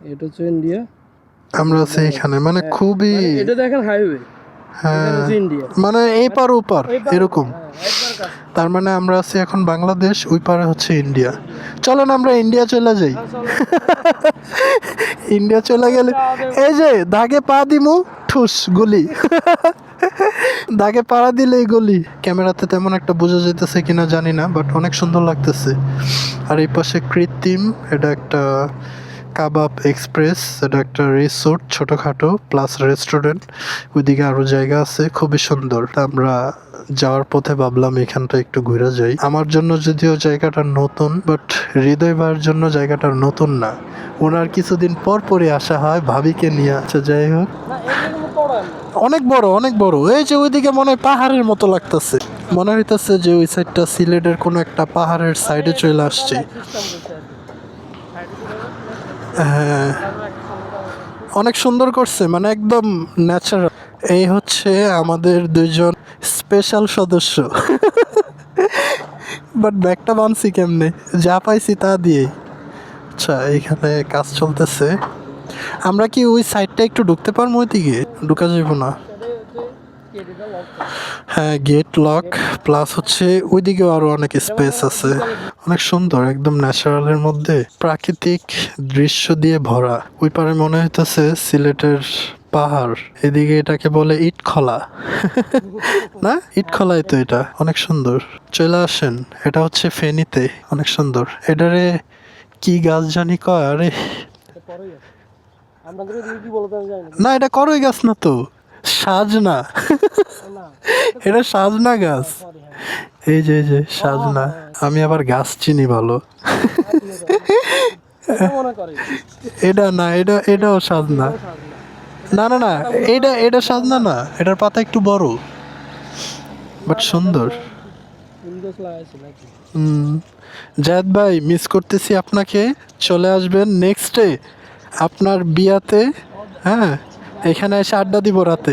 এটা হচ্ছে ইন্ডিয়া। আমরা আছি এখানে, মানে খুবই, এটা দেখেন হাইওয়ে, হ্যাঁ ইন্ডিয়া মানে এই পার ওপার এরকম। একবার কাছে। তার মানে আমরা আছি এখন বাংলাদেশ, ওই পারে হচ্ছে ইন্ডিয়া। চলেন আমরা ইন্ডিয়া চলে যাই। ইন্ডিয়া চলে গেলে এই যে দাগে পা দিমু ঠুস গুলি। দাগে পাড়া দিলেই গলি। ক্যামেরাতে তেমন একটা বোঝা যেতেছে কিনা জানি না, বাট অনেক সুন্দর লাগতেছে। আর এই পাশে কৃত্রিম, এটা একটা কাবাব এক্সপ্রেস, এটা একটা রিসোর্ট ছোটখাটো প্লাস রেস্টুরেন্ট। ওইদিকে আরো জায়গা আছে, খুবই সুন্দর। আমরা যাওয়ার পথে ভাবলাম এখানটা একটু ঘুরে যাই। আমার জন্য যদিও জায়গাটা নতুন, বাট হৃদয় ভাইয়ের জন্য জায়গাটা নতুন না। ওনার কিছুদিন পর পরই আসা হয় ভাবিকে নিয়ে। আচ্ছা যাই হোক, অনেক বড় অনেক বড়। এই যে ওইদিকে মনে হয় পাহাড়ের মতো লাগতেছে, মনে হইতেছে যে ওই সাইডটা সিলেটের কোনো একটা পাহাড়ের সাইডে চলে আসছে। হ্যাঁ অনেক সুন্দর করছে, মানে একদম ন্যাচারাল। এই হচ্ছে আমাদের দুইজন স্পেশাল সদস্য। বাট ব্যাগটা বানছি কেমনে, যা পাইছি তা দিয়ে। আচ্ছা এখানে কাজ চলতেছে। আমরা কি ওই সাইডটা একটু ঢুকতে পারবো? ওইদিকে ঢুকা যাবো না। হ্যাঁ গেট লক, প্লাস হচ্ছে ওইদিকেও আরো অনেক স্পেস আছে। অনেক সুন্দর, একদম ন্যাচারালের মধ্যে প্রাকৃতিক দৃশ্য দিয়ে ভরা। ওই পারে মনে হইতেছে সিলেটের পাহাড়, এদিকে এটাকে বলে ইটখলা। না ইটখলাই তো এটা, অনেক সুন্দর। চলে আসেন, এটা হচ্ছে ফেনীতে, অনেক সুন্দর। এটারে কি গাছ জানি কয়, আরে না এটা করই গাছ না তো, সাজনা। এটা সাজনা গাছ। এই যে সাজনা, আমি আবার গাছ চিনি ভালো। এটা না, এটাও সাজনা। না না না, এটা সাজনা না, এটার পাতা একটু বড় বাট সুন্দর। জায়েদ ভাই মিস করতেছি আপনাকে, চলে আসবেন নেক্সট ডে আপনার বিয়াতে। হ্যাঁ এখানে এসে আড্ডা দিব রাতে।